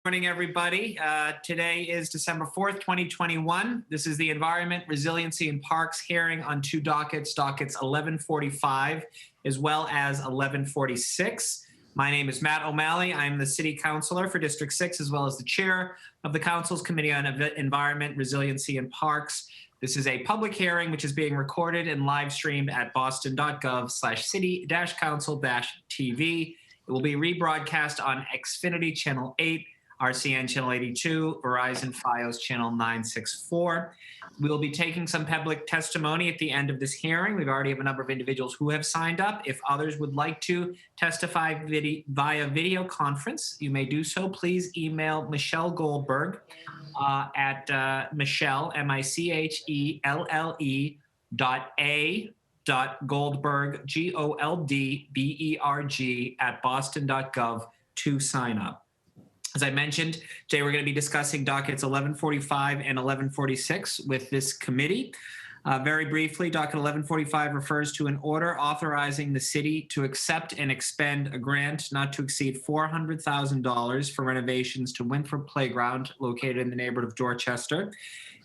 Morning, everybody. Today is December 4th, 2021. This is the Environment, Resiliency, and Parks hearing on two dockets, dockets 1145 as well as 1146. My name is Matt O'Malley. I'm the City Councilor for District 6 as well as the Chair of the Council's Committee on Environment, Resiliency, and Parks. This is a public hearing which is being recorded and live streamed at boston.gov/city-council-tv. It will be rebroadcast on Xfinity Channel 8, RCN Channel 82, Verizon Fios Channel 964. We will be taking some public testimony at the end of this hearing. We've already have a number of individuals who have signed up. If others would like to testify via video conference, you may do so. Please email Michelle Goldberg at Michelle, MICHELLE .A.Goldberg, GOLDBERG at boston.gov to sign up. As I mentioned, today we're going to be discussing dockets 1145 and 1146 with this committee. Very briefly, docket 1145 refers to an order authorizing the city to accept and expend a grant not to exceed $400,000 for renovations to Winthrop Playground located in the neighborhood of Dorchester.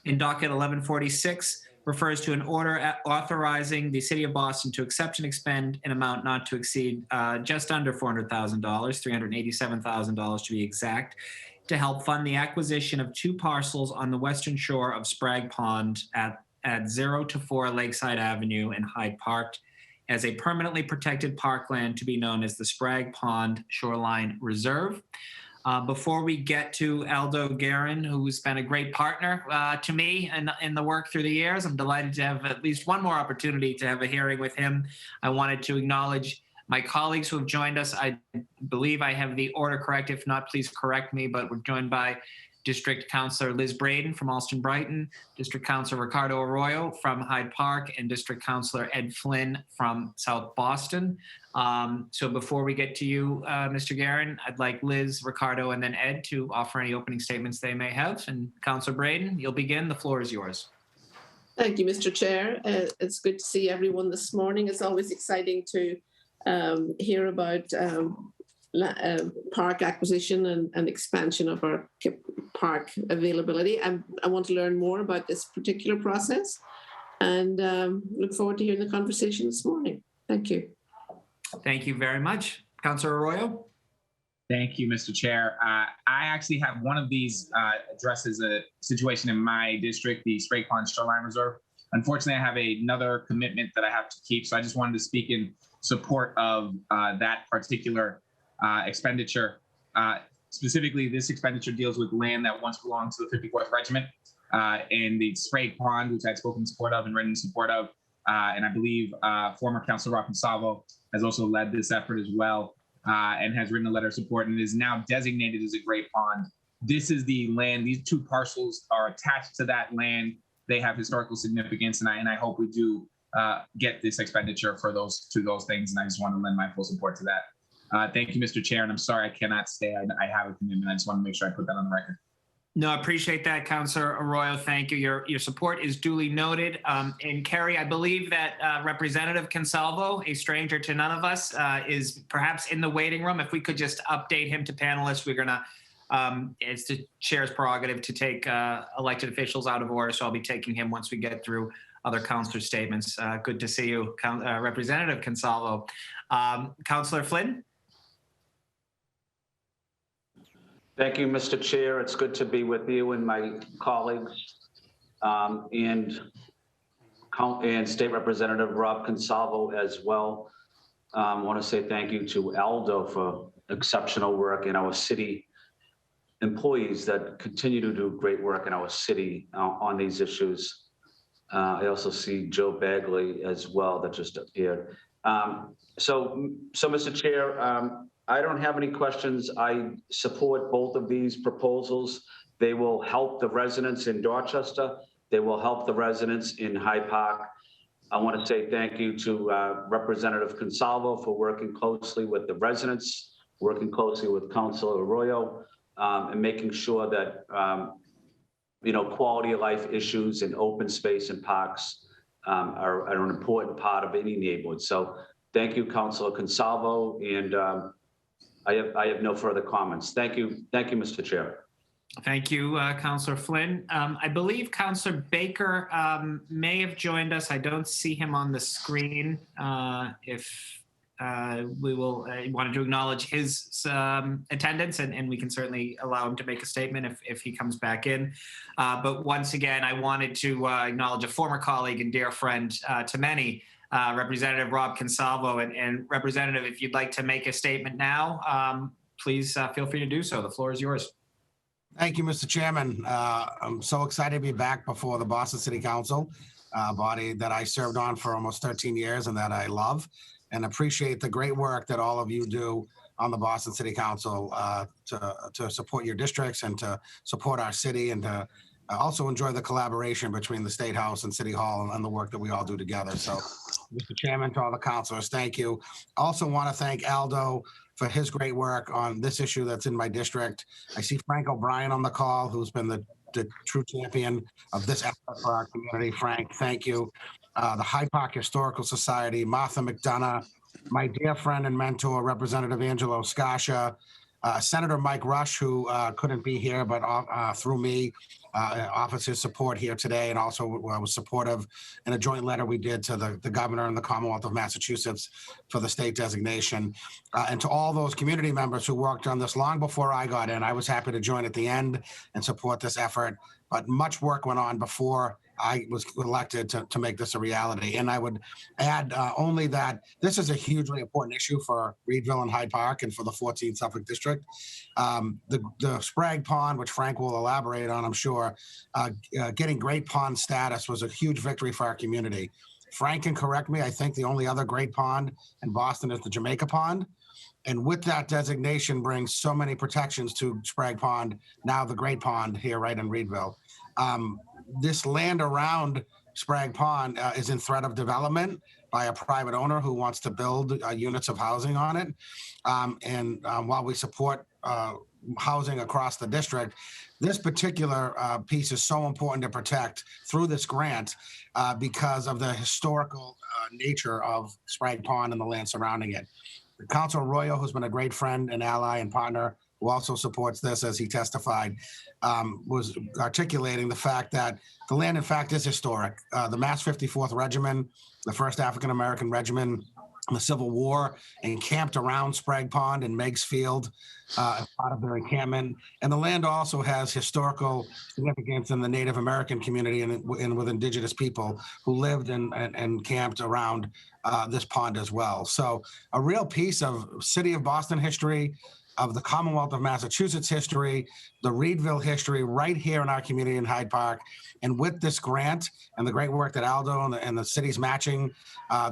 And docket 1146 refers to an order authorizing the City of Boston to accept and expend an amount not to exceed just under $400,000, $387,000 to be exact, to help fund the acquisition of two parcels on the western shore of Sprague Pond at 0 to 4 Lakeside Avenue in Hyde Park as a permanently protected parkland to be known as the Sprague Pond Shoreline Reserve. Before we get to Aldo Guerin, who's been a great partner to me in the work through the years, I'm delighted to have at least one more opportunity to have a hearing with him. I wanted to acknowledge my colleagues who have joined us. I believe I have the order correct. If not, please correct me, but we're joined by District Councilor Liz Braden from Alston Brighton, District Councilor Ricardo Arroyo from Hyde Park, and District Councilor Ed Flynn from South Boston. So before we get to you, Mr. Guerin, I'd like Liz, Ricardo, and then Ed to offer any opening statements they may have. And Councilor Braden, you'll begin. The floor is yours. Thank you, Mr. Chair. It's good to see everyone this morning. It's always exciting to hear about park acquisition and expansion of our park availability. I want to learn more about this particular process and look forward to hearing the conversation this morning. Thank you. Thank you very much. Councilor Arroyo. Thank you, Mr. Chair. I actually have one of these addresses a situation in my district, the Sprague Pond Shoreline Reserve. Unfortunately, I have another commitment that I have to keep, so I just wanted to speak in support of that particular expenditure. Specifically, this expenditure deals with land that once belonged to the 54th Regiment and the Sprague Pond, which I'd spoken in support of and written in support of. And I believe former Councilor Roxbury has also led this effort as well and has written a letter of support and is now designated as a great pond. This is the land. These two parcels are attached to that land. They have historical significance, and I hope we do get this expenditure for those things. And I just want to lend my full support to that. Thank you, Mr. Chair, and I'm sorry I cannot stay. I have a commitment. I just want to make sure I put that on the record. No, I appreciate that, Councilor Arroyo. Thank you. Your support is duly noted. And Kerry, I believe that Representative Consalvo, a stranger to none of us, is perhaps in the waiting room. If we could just update him to panelists, we're going to, it's the chair's prerogative to take elected officials out of order, so I'll be taking him once we get through other councilor statements. Good to see you, Representative Consalvo. Councilor Flynn? Thank you, Mr. Chair. It's good to be with you and my colleagues and State Representative Rob Consalvo as well. I want to say thank you to Aldo for exceptional work and our city employees that continue to do great work in our city on these issues. I also see Joe Bagley as well that just appeared. So Mr. Chair, I don't have any questions. I support both of these proposals. They will help the residents in Dorchester. They will help the residents in Hyde Park. I want to say thank you to Representative Consalvo for working closely with the residents, working closely with Councilor Arroyo, and making sure that quality of life issues and open space and parks are an important part of any neighborhood. So thank you, Councilor Consalvo, and I have no further comments. Thank you, Mr. Chair. Thank you, Councillor Flynn. I believe Councillor Baker may have joined us. I don't see him on the screen. If we will wanted to acknowledge his attendance, and we can certainly allow him to make a statement if he comes back in. But once again, I wanted to acknowledge a former colleague and dear friend to many, Representative Rob Consalvo. And Representative, if you'd like to make a statement now, please feel free to do so. The floor is yours. Thank you, Mr. Chairman. I'm so excited to be back before the Boston City Council, body that I served on for almost 13 years and that I love, and appreciate the great work that all of you do on the Boston City Council to support your districts and to support our city, and to also enjoy the collaboration between the State House and City Hall and the work that we all do together. So, Mr. Chairman, to all the councilors, thank you. Also want to thank Aldo for his great work on this issue that's in my district. I see Frank O'Brien on the call, who's been the true champion of this effort for our community. Frank, thank you. The Hyde Park Historical Society, Martha McDonough, my dear friend and mentor, Representative Angelo Sciascia, Senator Mike Rush, who couldn't be here, but through me, offers his support here today, and also was supportive in a joint letter we did to the governor and the Commonwealth of Massachusetts for the state designation. And to all those community members who worked on this long before I got in. I was happy to join at the end and support this effort, but much work went on before I was elected to make this a reality. And I would add only that this is a hugely important issue for Reedville and Hyde Park and for the 14th Suffolk District. The Sprague Pond, which Frank will elaborate on, I'm sure, getting Great Pond status was a huge victory for our community. Frank can correct me, I think the only other great pond in Boston is the Jamaica Pond. And with that designation brings so many protections to Sprague Pond, now the Great Pond here right in Reedville. This land around Sprague Pond is in threat of development by a private owner who wants to build units of housing on it. While we support housing across the district, this particular piece is so important to protect through this grant because of the historical nature of Sprague Pond and the land surrounding it. Councilor Arroyo, who's been a great friend and ally and partner, who also supports this as he testified, was articulating the fact that the land, in fact, is historic. The Mass 54th Regiment, the first African-American regiment in the Civil War, encamped around Sprague Pond and Meigs Field as part of their encampment. And the land also has historical significance in the Native American community and with indigenous people who lived and camped around this pond as well. So a real piece of City of Boston history, of the Commonwealth of Massachusetts history, the Reedville history right here in our community in Hyde Park. And with this grant and the great work that Aldo and the city's matching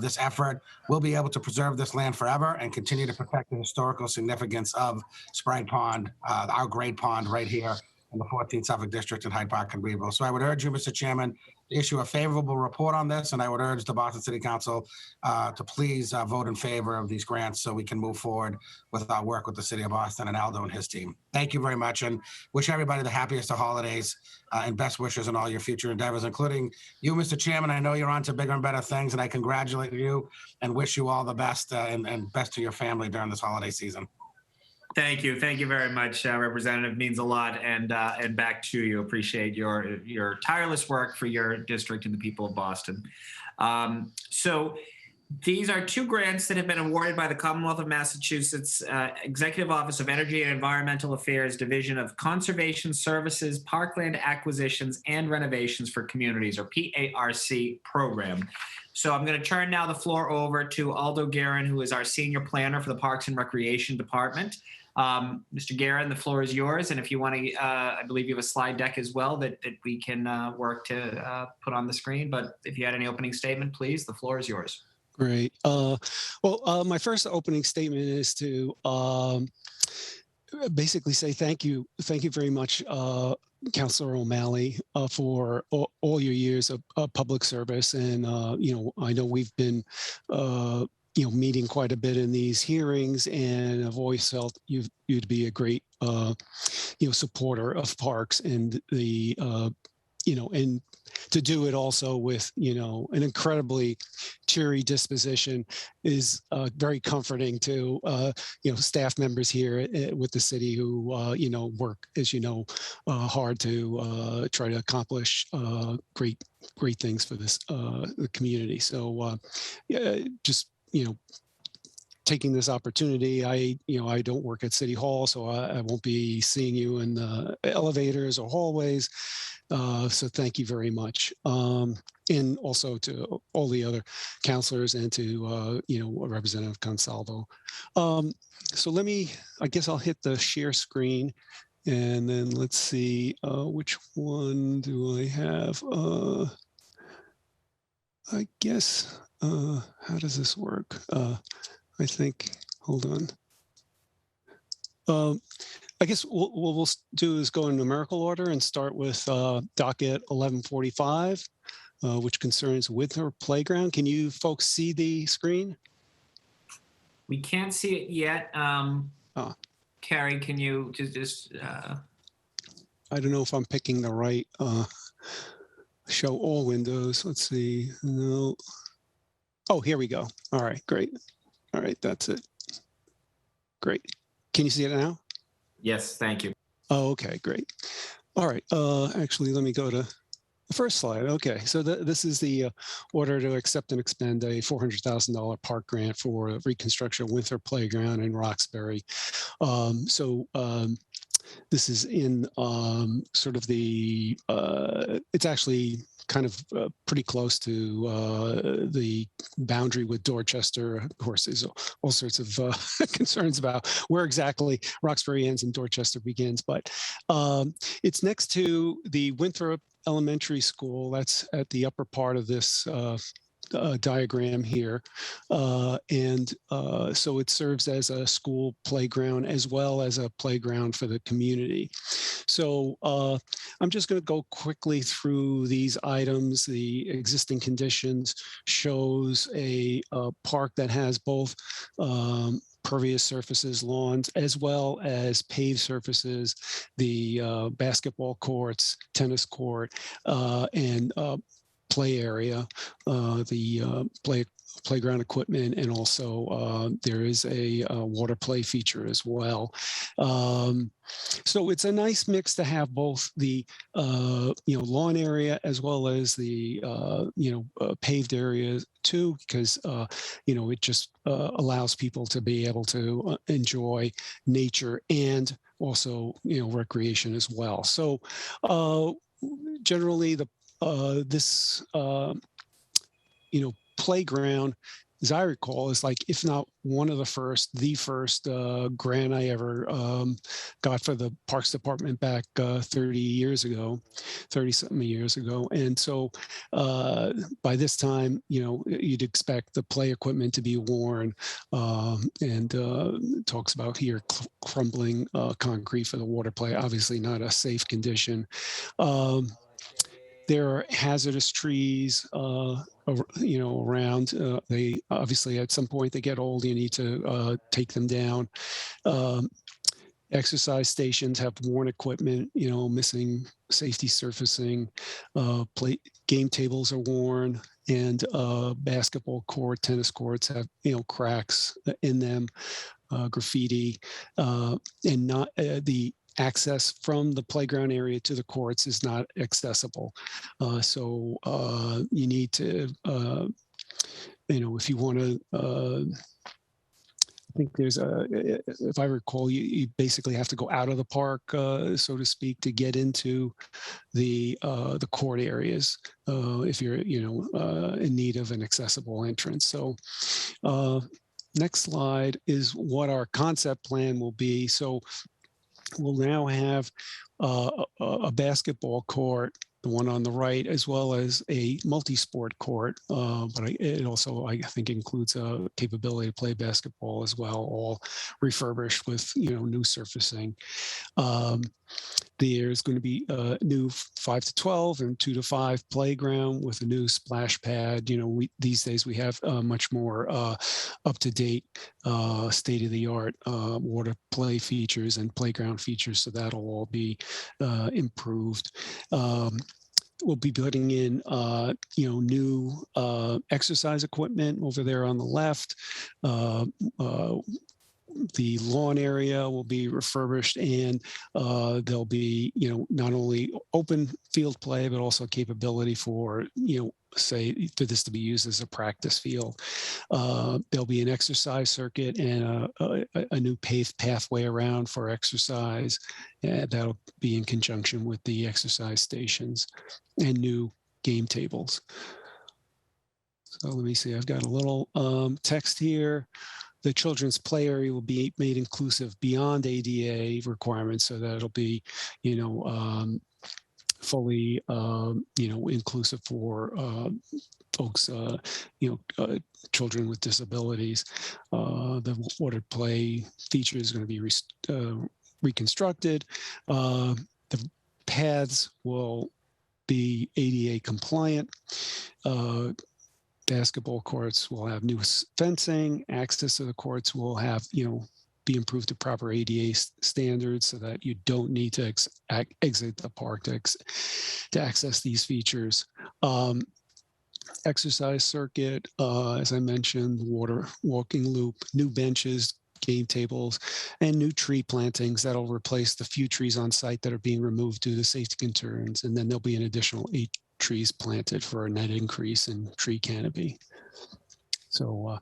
this effort, we'll be able to preserve this land forever and continue to protect the historical significance of Sprague Pond, our great pond right here in the 14th Suffolk District in Hyde Park and Reedville. So I would urge you, Mr. Chairman, to issue a favorable report on this, and I would urge the Boston City Council to please vote in favor of these grants so we can move forward with our work with the City of Boston and Aldo and his team. Thank you very much, and wish everybody the happiest of holidays and best wishes in all your future endeavors, including you, Mr. Chairman. I know you're on to bigger and better things, and I congratulate you and wish you all the best and best to your family during this holiday season. Thank you. Thank you very much, Representative. Means a lot. And back to you. Appreciate your tireless work for your district and the people of Boston. So these are two grants that have been awarded by the Commonwealth of Massachusetts Executive Office of Energy and Environmental Affairs, Division of Conservation Services, Parkland Acquisitions and Renovations for Communities, or PARC program. So I'm going to turn now the floor over to Aldo Guerin, who is our Senior Planner for the Parks and Recreation Department. Mr. Guerin, the floor is yours. And if you want to, I believe you have a slide deck as well that we can work to put on the screen. But if you had any opening statement, please, the floor is yours. Great. My first opening statement is to basically say thank you. Thank you very much, Councilor O'Malley, for all your years of public service. And, I know we've been, meeting quite a bit in these hearings, and I've always felt you'd be a great, supporter of parks and and to do it also with, an incredibly cheery disposition is very comforting to staff members here with the city who work, as you know, hard to try to accomplish great things for this the community. So just taking this opportunity, I don't work at City Hall, so I won't be seeing you in the elevators or hallways. So thank you very much. And also to all the other counselors and to, Representative Consalvo. So I guess I'll hit the share screen and then let's see, which one do I have? I guess, how does this work? I think, hold on. I guess what we'll do is go in numerical order and start with docket 1145, which concerns Winthrop Playground. Can you folks see the screen? We can't see it yet. Carrie, can you just I don't know if I'm picking the right show all windows. Let's see. No. Oh, here we go. All right, great. All right, that's it. Great. Can you see it now? Yes, thank you. Oh, okay, great. All right. Actually, let me go to the first slide. Okay, so this is the order to accept and expend a $400,000 park grant for reconstruction of Winthrop Playground in Roxbury. This is in sort of the, it's actually kind of pretty close to the boundary with Dorchester. Of course, there's all sorts of concerns about where exactly Roxbury ends and Dorchester begins, but it's next to the Winthrop Elementary School. That's at the upper part of this diagram here. So it serves as a school playground as well as a playground for the community. So I'm just going to go quickly through these items. The existing conditions shows a park that has both pervious surfaces, lawns, as well as paved surfaces, the basketball courts, tennis court, and play area, the playground equipment, and also there is a water play feature as well. So it's a nice mix to have both the lawn area as well as the paved areas too, because it just allows people to be able to enjoy nature and also recreation as well. So generally this playground, as I recall, is like, if not one of the first grant I ever got for the Parks Department back 30 something years ago. And so by this time, you'd expect the play equipment to be worn, and talks about here crumbling concrete for the water play, obviously not a safe condition. There are hazardous trees, around. They obviously at some point they get old. You need to take them down. Exercise stations have worn equipment, missing safety surfacing. Game tables are worn, and basketball court, tennis courts have cracks in them, graffiti, and not the access from the playground area to the courts is not accessible. So you need to, if you want to, I think there's if I recall, you basically have to go out of the park, so to speak, to get into the court areas if you're, in need of an accessible entrance. So next slide is what our concept plan will be. So we'll now have a basketball court, the one on the right, as well as a multi-sport court. But it also, I think, includes a capability to play basketball as well, all refurbished with new surfacing. There's going to be a new 5 to 12 and 2 to 5 playground with a new splash pad. These days we have much more up-to-date, state-of-the-art water play features and playground features, so that'll all be improved. we'll be putting in, new exercise equipment over there on the left. The lawn area will be refurbished, and there'll be, not only open field play, but also capability for, say, for this to be used as a practice field. There'll be an exercise circuit and a new paved pathway around for exercise. That'll be in conjunction with the exercise stations and new game tables. So let me see, I've got a little text here. The children's play area will be made inclusive beyond ADA requirements, so that it'll be, fully, inclusive for folks, children with disabilities. The water play feature is going to be reconstructed. The paths will be ADA compliant. Basketball courts will have new fencing. Access to the courts will have, be improved to proper ADA standards, so that you don't need to exit the park to access these features. Exercise circuit, as I mentioned, water walking loop, new benches, game tables, and new tree plantings that'll replace the few trees on site that are being removed due to safety concerns. And then there'll be an additional 8 trees planted for a net increase in tree canopy. So,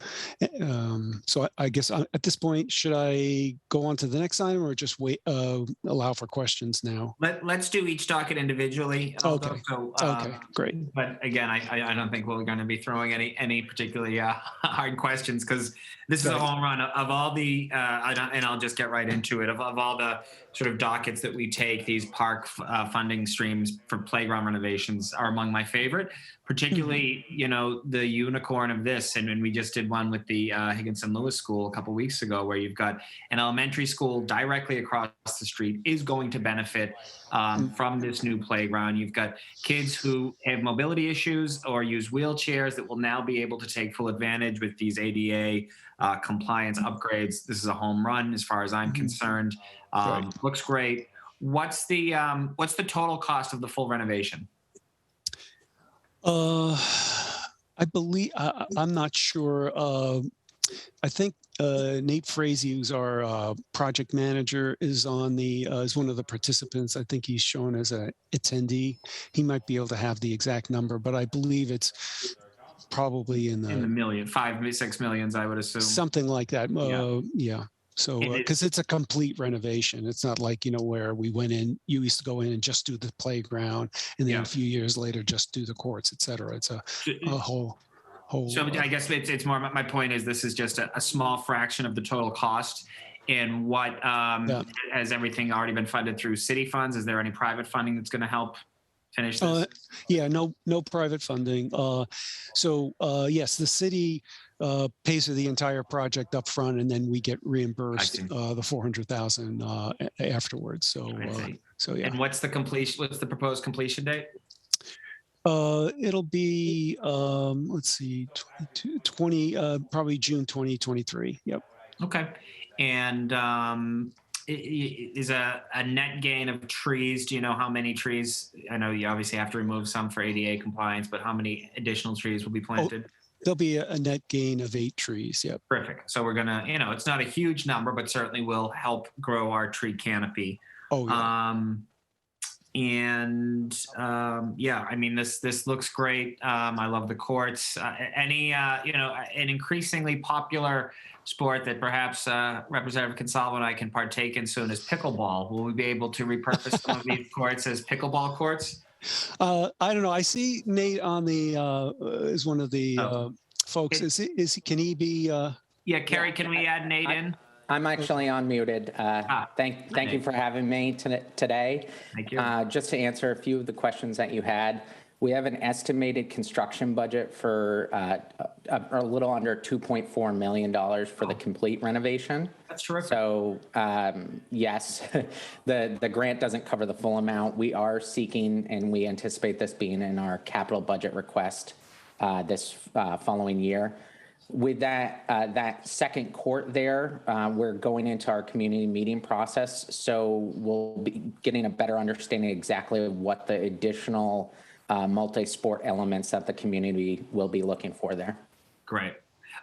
so I guess at this point, should I go on to the next item, or just wait, allow for questions now? Let's do each docket individually. Okay. So, Okay, great. But again, I don't think we're going to be throwing any particularly hard questions, because this is a home run of all the, and I'll just get right into it, of all the sort of dockets that we take. These park funding streams for playground renovations are among my favorite, particularly, the unicorn of this. And we just did one with the Higginson Lewis School a couple weeks ago, where you've got an elementary school directly across the street is going to benefit from this new playground. You've got kids who have mobility issues or use wheelchairs that will now be able to take full advantage with these ADA compliance upgrades. This is a home run as far as I'm concerned. Looks great. What's the total cost of the full renovation? I believe, I'm not sure. I think Nate Frazee, who's our project manager, is on the is one of the participants. I think he's shown as an attendee. He might be able to have the exact number, but I believe it's probably in the million, 5-6 millions, I would assume. Something like that. Yeah. So, because it's a complete renovation. It's not like, where we went in, you used to go in and just do the playground, and then a few years later, just do the courts, et cetera. It's a whole. So I guess it's more, my point is, this is just a small fraction of the total cost. And what, has everything already been funded through city funds? Is there any private funding that's going to help finish this? No private funding. Yes, the city pays for the entire project up front, and then we get reimbursed the $400,000 afterwards. So yeah. And what's the proposed completion date? It'll be let's see, 20 probably June 2023. Yep. Okay. And is a net gain of trees? Do you know how many trees? I know you obviously have to remove some for ADA compliance, but how many additional trees will be planted? There'll be a net gain of 8 trees. Yep. Perfect. So we're gonna, it's not a huge number, but certainly will help grow our tree canopy. Oh yeah. This looks great. I love the courts. An increasingly popular sport that perhaps Representative Consalvo and I can partake in soon is pickleball. Will we be able to repurpose some of these courts as pickleball courts? I don't know. I see Nate on the is one of the folks. Can he be? Yeah, Carrie, can we add Nate in? I'm actually unmuted. Thank you for having me today. Thank you. Just to answer a few of the questions that you had, we have an estimated construction budget for a little under $2.4 million for the complete renovation. That's terrific. So yes, the grant doesn't cover the full amount. We are seeking, and we anticipate this being in our capital budget request this following year. With that second court there, we're going into our community meeting process, so we'll be getting a better understanding exactly what the additional multi-sport elements that the community will be looking for there. Great.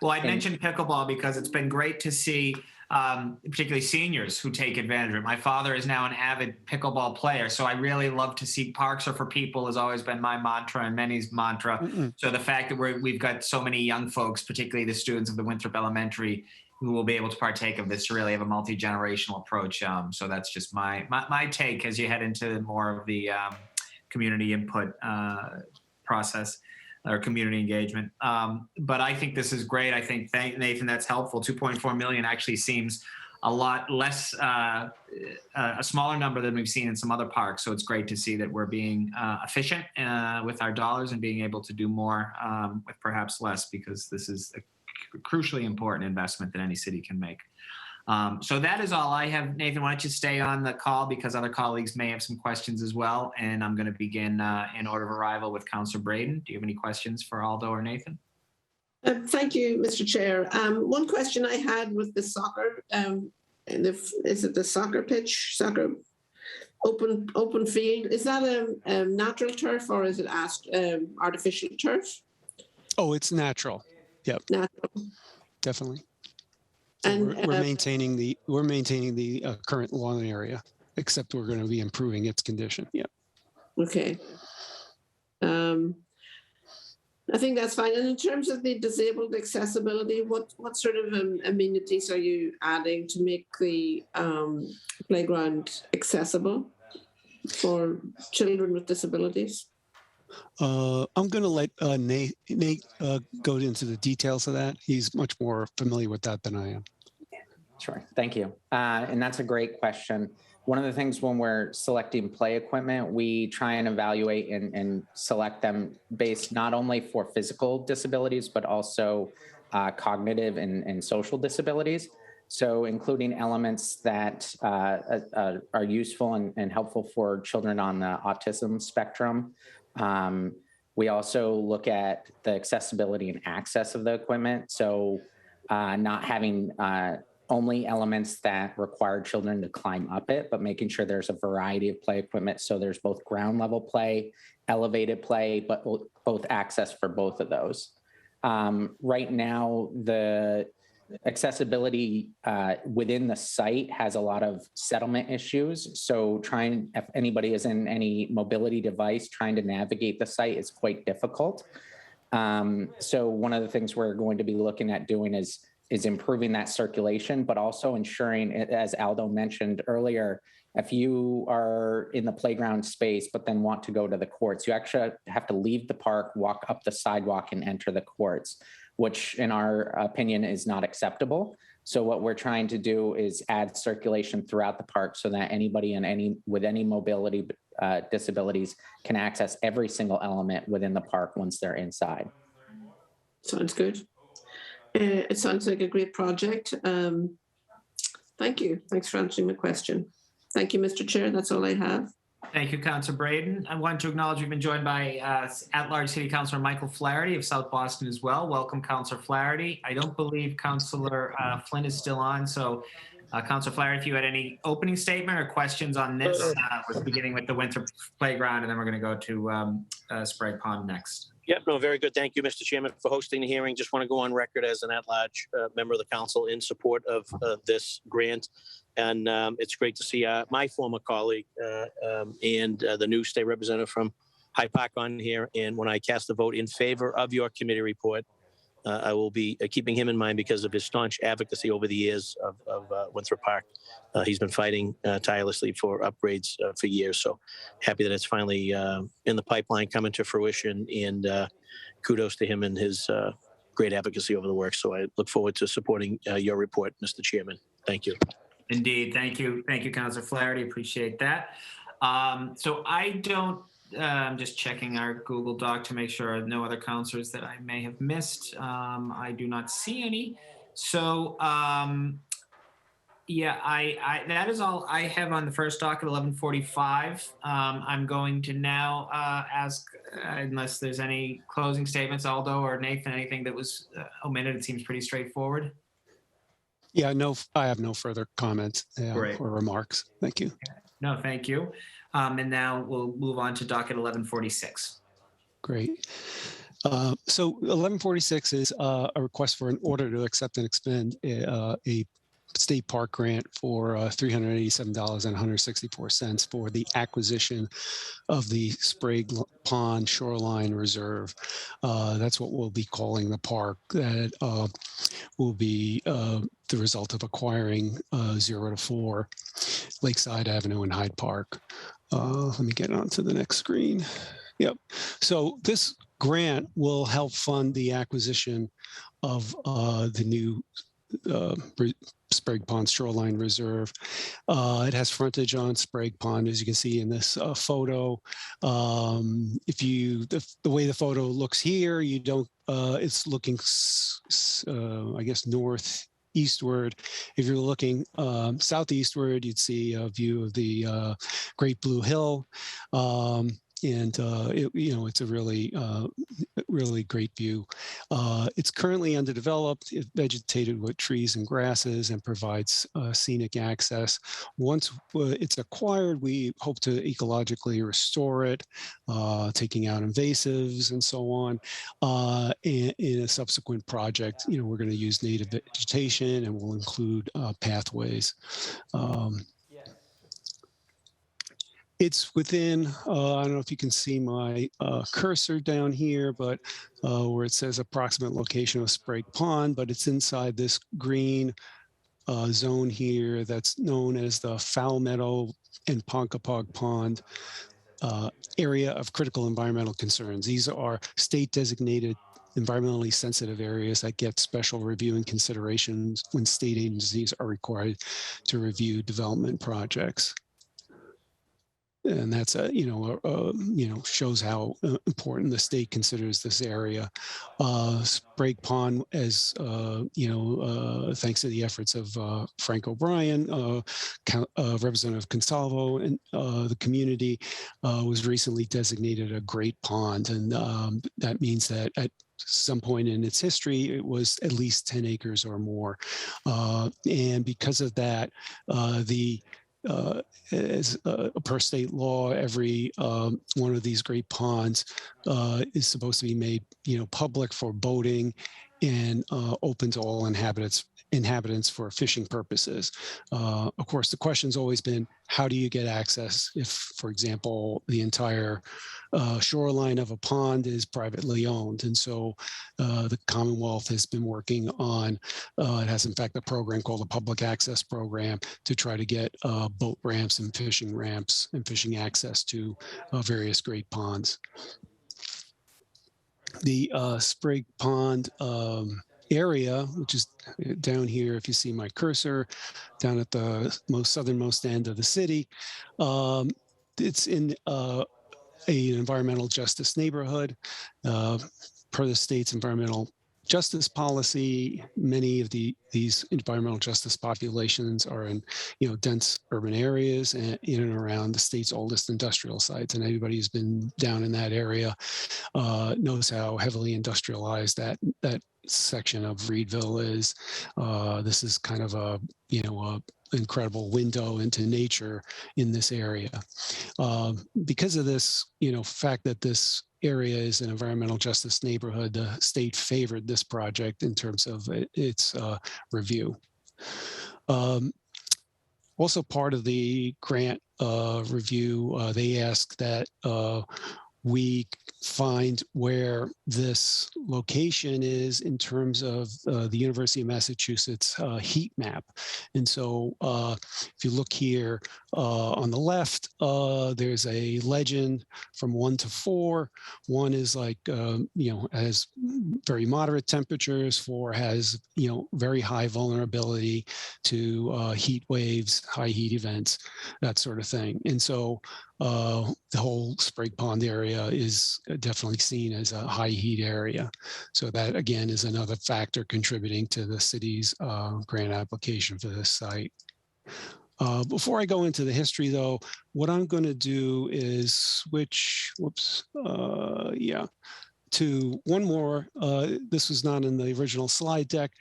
Well, I mentioned pickleball because it's been great to see, particularly seniors who take advantage of it. My father is now an avid pickleball player, so I really love to see parks are for people has always been my mantra and many's mantra. So the fact that we've got so many young folks, particularly the students of the Winthrop Elementary, who will be able to partake of this, to really have a multi-generational approach. So that's just my take as you head into more of the community input process or community engagement. But I think this is great. I think, Nathan, that's helpful. 2.4 million actually seems a lot less, a smaller number than we've seen in some other parks. So it's great to see that we're being efficient with our dollars and being able to do more with perhaps less, because this is a crucially important investment that any city can make. So that is all I have. Nathan, why don't you stay on the call, because other colleagues may have some questions as well. And I'm going to begin in order of arrival with Councillor Braden. Do you have any questions for Aldo or Nathan? Thank you, Mr. Chair. One question I had with the soccer, is it the soccer pitch, soccer open field? Is that a natural turf or is it artificial turf? Oh, it's natural. Yep. Natural. Definitely. So And we're maintaining the current lawn area, except we're going to be improving its condition. Yeah. Okay. I think that's fine. And in terms of the disabled accessibility, what sort of amenities are you adding to make the playground accessible for children with disabilities? I'm going to let Nate go into the details of that. He's much more familiar with that than I am. Sure, thank you. And that's a great question. One of the things when we're selecting play equipment, we try and evaluate and select them based not only for physical disabilities, but also cognitive and social disabilities. So including elements that are useful and helpful for children on the autism spectrum. We also look at the accessibility and access of the equipment. So not having only elements that require children to climb up it, but making sure there's a variety of play equipment. So there's both ground level play, elevated play, but both access for both of those. Right now, the accessibility within the site has a lot of settlement issues. So if anybody is in any mobility device, trying to navigate the site is quite difficult. So one of the things we're going to be looking at doing is improving that circulation, but also ensuring, as Aldo mentioned earlier, if you are in the playground space, but then want to go to the courts, you actually have to leave the park, walk up the sidewalk and enter the courts, which in our opinion is not acceptable. So what we're trying to do is add circulation throughout the park so that anybody with any mobility disabilities can access every single element within the park once they're inside. Sounds good. It sounds like a great project. Thank you. Thanks for answering my question. Thank you, Mr. Chair. That's all I have. Thank you, Councillor Braden. I want to acknowledge we've been joined by at-large City Councillor Michael Flaherty of South Boston as well. Welcome, Councillor Flaherty. I don't believe Councillor Flynn is still on, so Councillor Flaherty, if you had any opening statement or questions on this, we're beginning with the Winthrop Playground, and then we're going to go to Sprague Pond next. Yep, no, very good. Thank you, Mr. Chairman, for hosting the hearing. Just want to go on record as an at-large member of the council in support of this grant. And it's great to see my former colleague and the new state representative from Hyde Park on here. And when I cast the vote in favor of your committee report, I will be keeping him in mind because of his staunch advocacy over the years of Winthrop Park. He's been fighting tirelessly for upgrades for years. So happy that it's finally in the pipeline coming to fruition, and kudos to him and his great advocacy over the work. So I look forward to supporting your report, Mr. Chairman. Thank you. Indeed. Thank you. Thank you, Councillor Flaherty. Appreciate that. So I don't, I'm just checking our Google Doc to make sure no other councillors that I may have missed. I do not see any. So yeah, that is all I have on the first docket, 1145. I'm going to now ask, unless there's any closing statements, Aldo or Nathan, anything that was omitted. It seems pretty straightforward. Yeah, no, I have no further comments Great. or remarks. Thank you. No, thank you. And now we'll move on to docket 1146. Great. So 1146 is a request for an order to accept and expend a state park grant for $387.164 for the acquisition of the Sprague Pond Shoreline Reserve. That's what we'll be calling the park. That will be the result of acquiring 0 to 4 Lakeside Avenue and Hyde Park. Let me get on to the next screen. Yep. So this grant will help fund the acquisition of the new Sprague Pond Shoreline Reserve. It has frontage on Sprague Pond, as you can see in this photo. If you, the way the photo looks here, you don't, it's looking, I guess, northeastward. If you're looking southeastward, you'd see a view of the Great Blue Hill. It's a really, really great view. It's currently underdeveloped, vegetated with trees and grasses, and provides scenic access. Once it's acquired, we hope to ecologically restore it, taking out invasives and so on. In a subsequent project, we're going to use native vegetation, and we'll include pathways. It's within, I don't know if you can see my cursor down here, but where it says approximate location of Sprague Pond, but it's inside this green zone here that's known as the Foul Meadow and Ponkapog Pond area of critical environmental concerns. These are state designated environmentally sensitive areas that get special review and considerations when state agencies are required to review development projects. And that's shows how important the state considers this area. Sprague Pond, as thanks to the efforts of Frank O'Brien, Representative Consalvo, and the community, was recently designated a great pond, and that means that at some point in its history, it was at least 10 acres or more, and because of that, as per state law, every one of these great ponds is supposed to be made, public for boating and open to all inhabitants for fishing purposes. Of course, the question's always been, how do you get access if, for example, the entire shoreline of a pond is privately owned? And so the Commonwealth has been working on, it has in fact a program called the Public Access Program to try to get boat ramps and fishing access to various great ponds. The Sprague Pond area, which is down here, if you see my cursor, down at the southernmost end of the city. It's in an environmental justice neighborhood. Per the state's environmental justice policy, many of these environmental justice populations are in dense urban areas and in and around the state's oldest industrial sites. And anybody who's been down in that area knows how heavily industrialized that section of Reedville is. This is kind of a incredible window into nature in this area. Because of this, fact that this area is an environmental justice neighborhood, the state favored this project in terms of its review. Also part of the grant review, they asked that we find where this location is in terms of the University of Massachusetts heat map. And so if you look here on the left, there's a legend from 1 to 4. 1 is like, has very moderate temperatures. 4 has, very high vulnerability to heat waves, high heat events, that sort of thing. And so the whole Sprague Pond area is definitely seen as a high heat area. So that, again, is another factor contributing to the city's grant application for this site. Before I go into the history, though, what I'm going to do is switch, to one more. This was not in the original slide deck,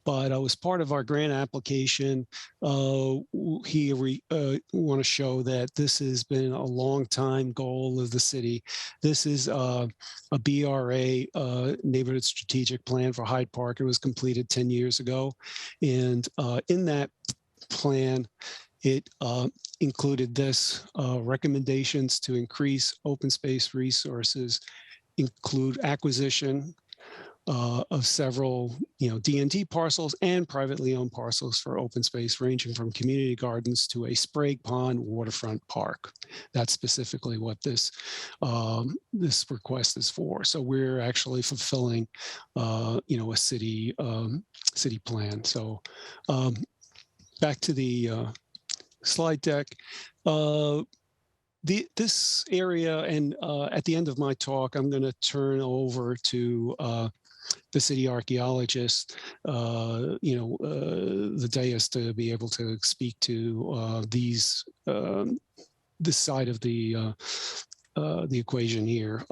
but was part of our grant application. Here we want to show that this has been a long time goal of the city. This is a BRA, Neighborhood Strategic Plan for Hyde Park. It was completed 10 years ago. And in that plan, it included this recommendations to increase open space resources, include acquisition of several, DNT parcels and privately owned parcels for open space, ranging from community gardens to a Sprague Pond waterfront park. That's specifically what this this request is for. So we're actually fulfilling, a city city plan. So back to the slide deck. This area, and at the end of my talk, I'm going to turn over to the city archaeologist, the dais, to be able to speak to this side of the equation here,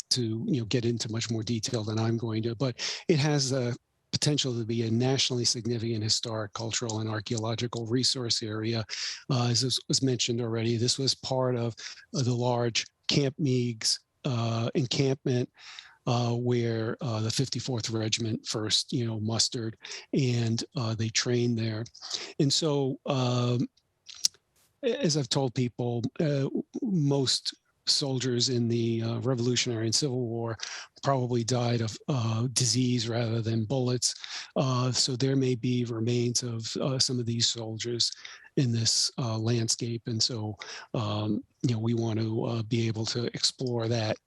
to get into much more detail than I'm going to. But it has a potential to be a nationally significant historic, cultural, and archaeological resource area. As was mentioned already, this was part of the large Camp Meigs encampment, where the 54th Regiment first, mustered, and they trained there. And so, as I've told people, most soldiers in the Revolutionary and Civil War probably died of disease rather than bullets. So there may be remains of some of these soldiers in this landscape. And so, we want to be able to explore that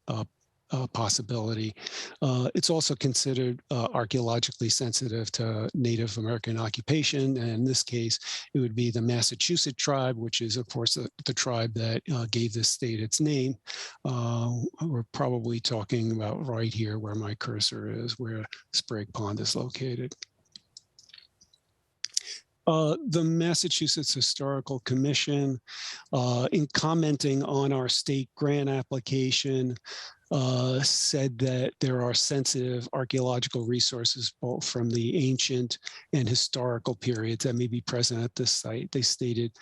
possibility. It's also considered archaeologically sensitive to Native American occupation. And in this case, it would be the Massachusetts tribe, which is, of course, the tribe that gave this state its name. We're probably talking about right here where my cursor is, where Sprague Pond is located. The Massachusetts Historical Commission, in commenting on our state grant application, said that there are sensitive archaeological resources both from the ancient and historical periods that may be present at this site. They stated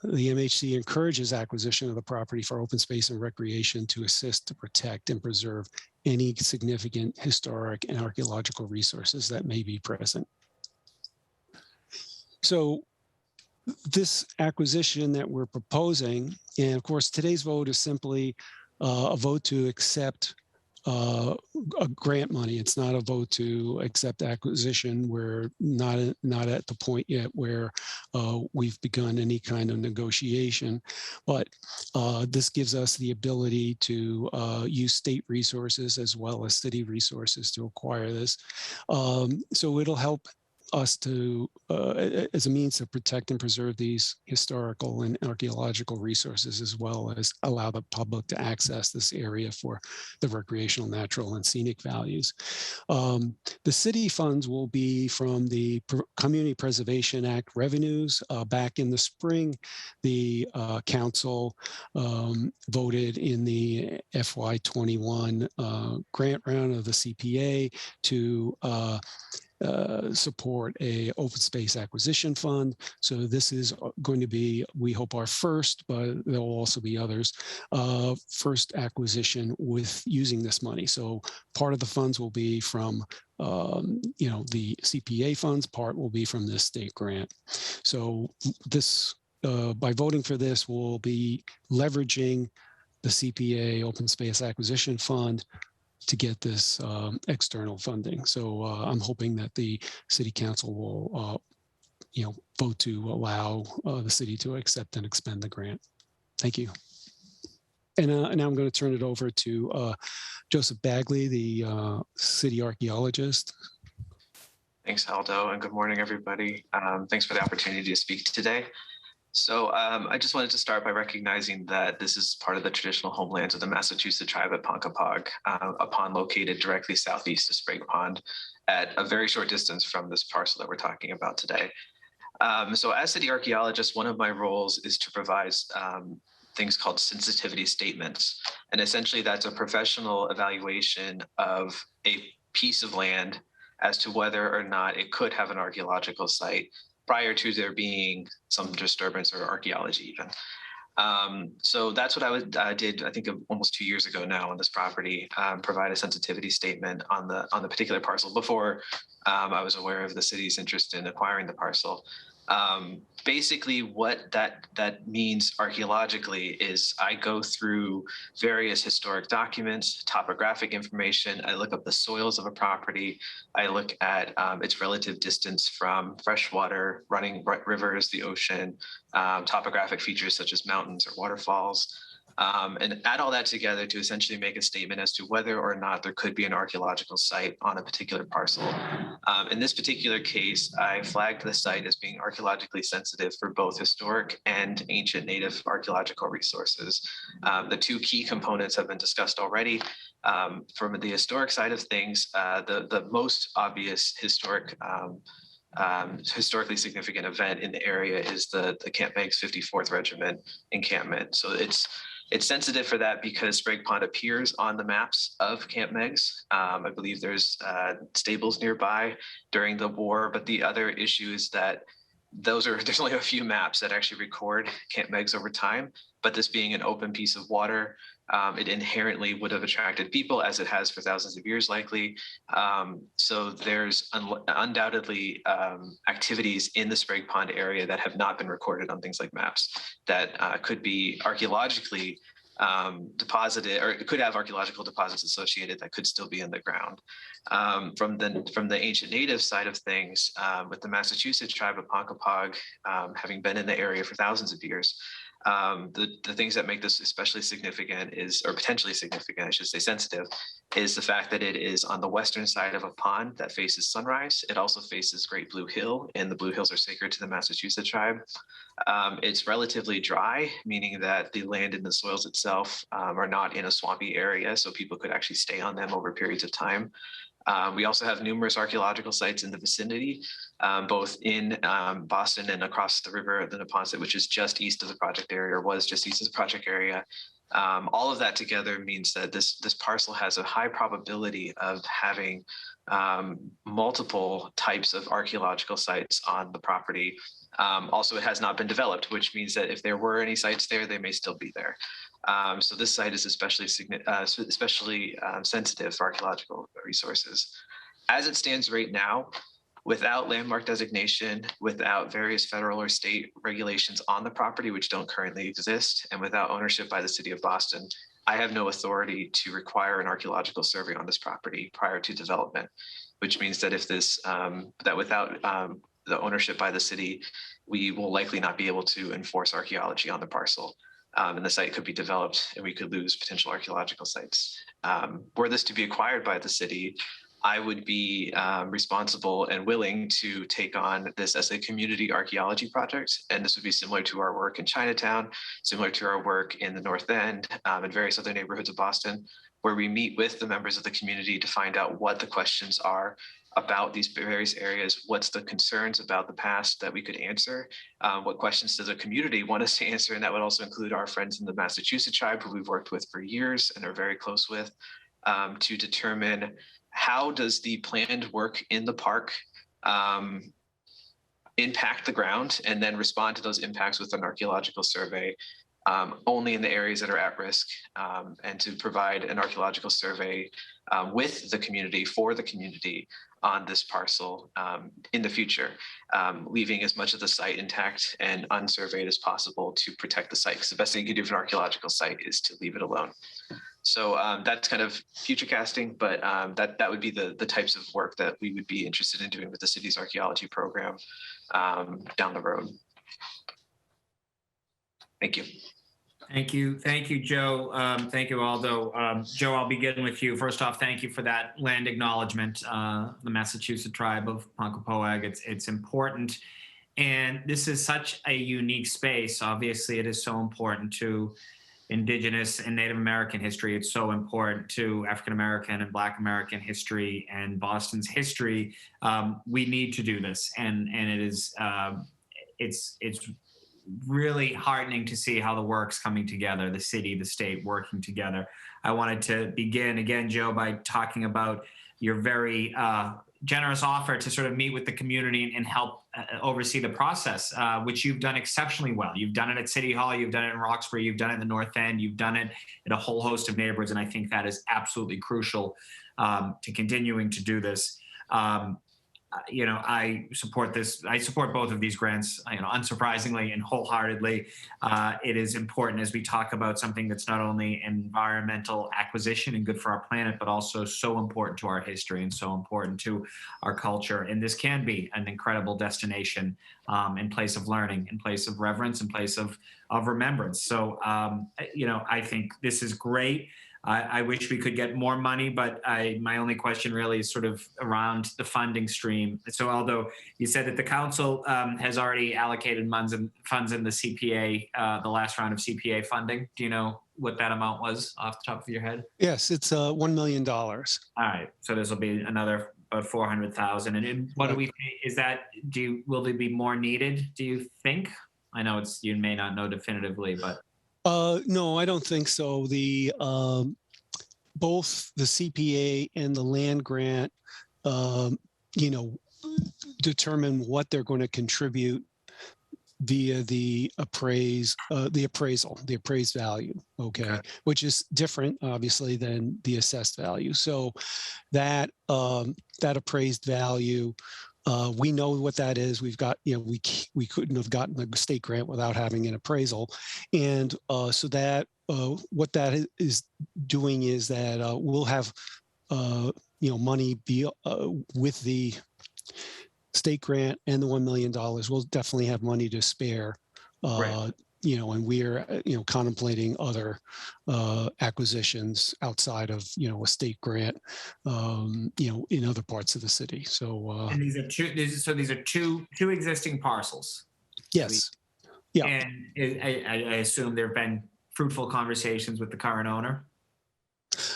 the MHC encourages acquisition of the property for open space and recreation to assist to protect and preserve any significant historic and archaeological resources that may be present. So this acquisition that we're proposing, and of course today's vote is simply a vote to accept a grant money. It's not a vote to accept acquisition. We're not at the point yet where we've begun any kind of negotiation, but this gives us the ability to use state resources as well as city resources to acquire this. So it'll help us to, as a means to protect and preserve these historical and archaeological resources, as well as allow the public to access this area for the recreational, natural, and scenic values. The city funds will be from the Community Preservation Act revenues. Back in the spring, the council voted in the FY21 grant round of the CPA to support a open space acquisition fund. So this is going to be, we hope, our first, but there will also be others, first acquisition with using this money. So part of the funds will be from the CPA funds, part will be from this state grant. So this, by voting for this, we'll be leveraging the CPA Open Space Acquisition Fund to get this external funding. So I'm hoping that the city council will, vote to allow the city to accept and expend the grant. Thank you. And now I'm going to turn it over to Joseph Bagley, the city archaeologist. Thanks, Aldo, and good morning, everybody. Thanks for the opportunity to speak today. So I just wanted to start by recognizing that this is part of the traditional homelands of the Massachusetts tribe at Ponkapog, a pond located directly southeast of Sprague Pond at a very short distance from this parcel that we're talking about today. So as city archaeologist, one of my roles is to provide things called sensitivity statements. And essentially that's a professional evaluation of a piece of land as to whether or not it could have an archaeological site prior to there being some disturbance or archaeology even. So that's what I did, I think almost 2 years ago now on this property, provide a sensitivity statement on the particular parcel before I was aware of the city's interest in acquiring the parcel. Basically what that means archaeologically is I go through various historic documents, topographic information. I look up the soils of a property. I look at its relative distance from freshwater, running rivers, the ocean, topographic features such as mountains or waterfalls, and add all that together to essentially make a statement as to whether or not there could be an archaeological site on a particular parcel. In this particular case, I flagged the site as being archaeologically sensitive for both historic and ancient native archaeological resources. The two key components have been discussed already. From the historic side of things, the most obvious historically significant event in the area is the Camp Meigs 54th Regiment encampment. So it's sensitive for that because Sprague Pond appears on the maps of Camp Meigs. I believe there's stables nearby during the war, but the other issue is that there's only a few maps that actually record Camp Meigs over time, but this being an open piece of water, it inherently would have attracted people, as it has for thousands of years likely. So there's undoubtedly activities in the Sprague Pond area that have not been recorded on things like maps that could be archaeologically deposited, or it could have archaeological deposits associated that could still be in the ground. From the ancient native side of things, with the Massachusetts tribe of Ponkapog having been in the area for thousands of years, the things that make this especially significant is, or potentially significant, I should say sensitive, is the fact that it is on the western side of a pond that faces sunrise. It also faces Great Blue Hill, and the Blue Hills are sacred to the Massachusetts tribe. It's relatively dry, meaning that the land and the soils itself are not in a swampy area, so people could actually stay on them over periods of time. We also have numerous archaeological sites in the vicinity, both in Boston and across the river, the Neponset, which is just east of the project area, or was just east of the project area. All of that together means that this parcel has a high probability of having multiple types of archaeological sites on the property. Also, it has not been developed, which means that if there were any sites there, they may still be there. So this site is especially sensitive for archaeological resources. As it stands right now, without landmark designation, without various federal or state regulations on the property, which don't currently exist, and without ownership by the city of Boston, I have no authority to require an archaeological survey on this property prior to development, which means that if this, that without the ownership by the city, we will likely not be able to enforce archaeology on the parcel. And the site could be developed and we could lose potential archaeological sites. Were this to be acquired by the city, I would be responsible and willing to take on this as a community archaeology project. And this would be similar to our work in Chinatown, similar to our work in the North End and various other neighborhoods of Boston, where we meet with the members of the community to find out what the questions are about these various areas, what's the concerns about the past that we could answer, what questions does the community want us to answer, and that would also include our friends in the Massachusetts tribe, who we've worked with for years and are very close with, to determine how does the planned work in the park impact the ground, and then respond to those impacts with an archaeological survey only in the areas that are at risk, and to provide an archaeological survey with the community, for the community, on this parcel in the future, leaving as much of the site intact and unsurveyed as possible to protect the site. Because the best thing you can do for an archaeological site is to leave it alone. So that's kind of future casting, but that would be the types of work that we would be interested in doing with the city's archaeology program down the road. Thank you. Thank you, Joe. Thank you, Aldo. Joe, I'll begin with you. First off, thank you for that land acknowledgement, the Massachusetts tribe of Ponkapog. It's important. And this is such a unique space. Obviously, it is so important to Indigenous and Native American history. It's so important to African American and Black American history and Boston's history. We need to do this, and it is it's really heartening to see how the work's coming together, the city, the state working together. I wanted to begin again, Joe, by talking about your very generous offer to sort of meet with the community and help oversee the process, which you've done exceptionally well. You've done it at City Hall, you've done it in Roxbury, you've done it in the North End, you've done it in a whole host of neighborhoods, and I think that is absolutely crucial to continuing to do this. I support this. I support both of these grants, unsurprisingly and wholeheartedly. It is important as we talk about something that's not only environmental acquisition and good for our planet, but also so important to our history and so important to our culture. And this can be an incredible destination in place of learning, in place of reverence, in place of remembrance. So, I think this is great. I wish we could get more money, but my only question really is sort of around the funding stream. So although you said that the council has already allocated funds in the CPA, the last round of CPA funding, do you know what that amount was off the top of your head? Yes, it's $1 million. All right, so this will be another about 400,000. And what do we think? Is that will there be more needed? Do you think? I know you may not know definitively, but. No, I don't think so. Both the CPA and the land grant, determine what they're going to contribute via the appraised value. Okay, which is different, obviously, than the assessed value. So that appraised value. We know what that is. We've got, we couldn't have gotten a state grant without having an appraisal. And so that what that is doing is that we'll have, money be with the state grant and the $1 million. We'll definitely have money to spare. Right. And we're, contemplating other acquisitions outside of, a state grant, in other parts of the city. So, and these are two existing parcels. Yes. Yeah. And I assume there have been fruitful conversations with the current owner.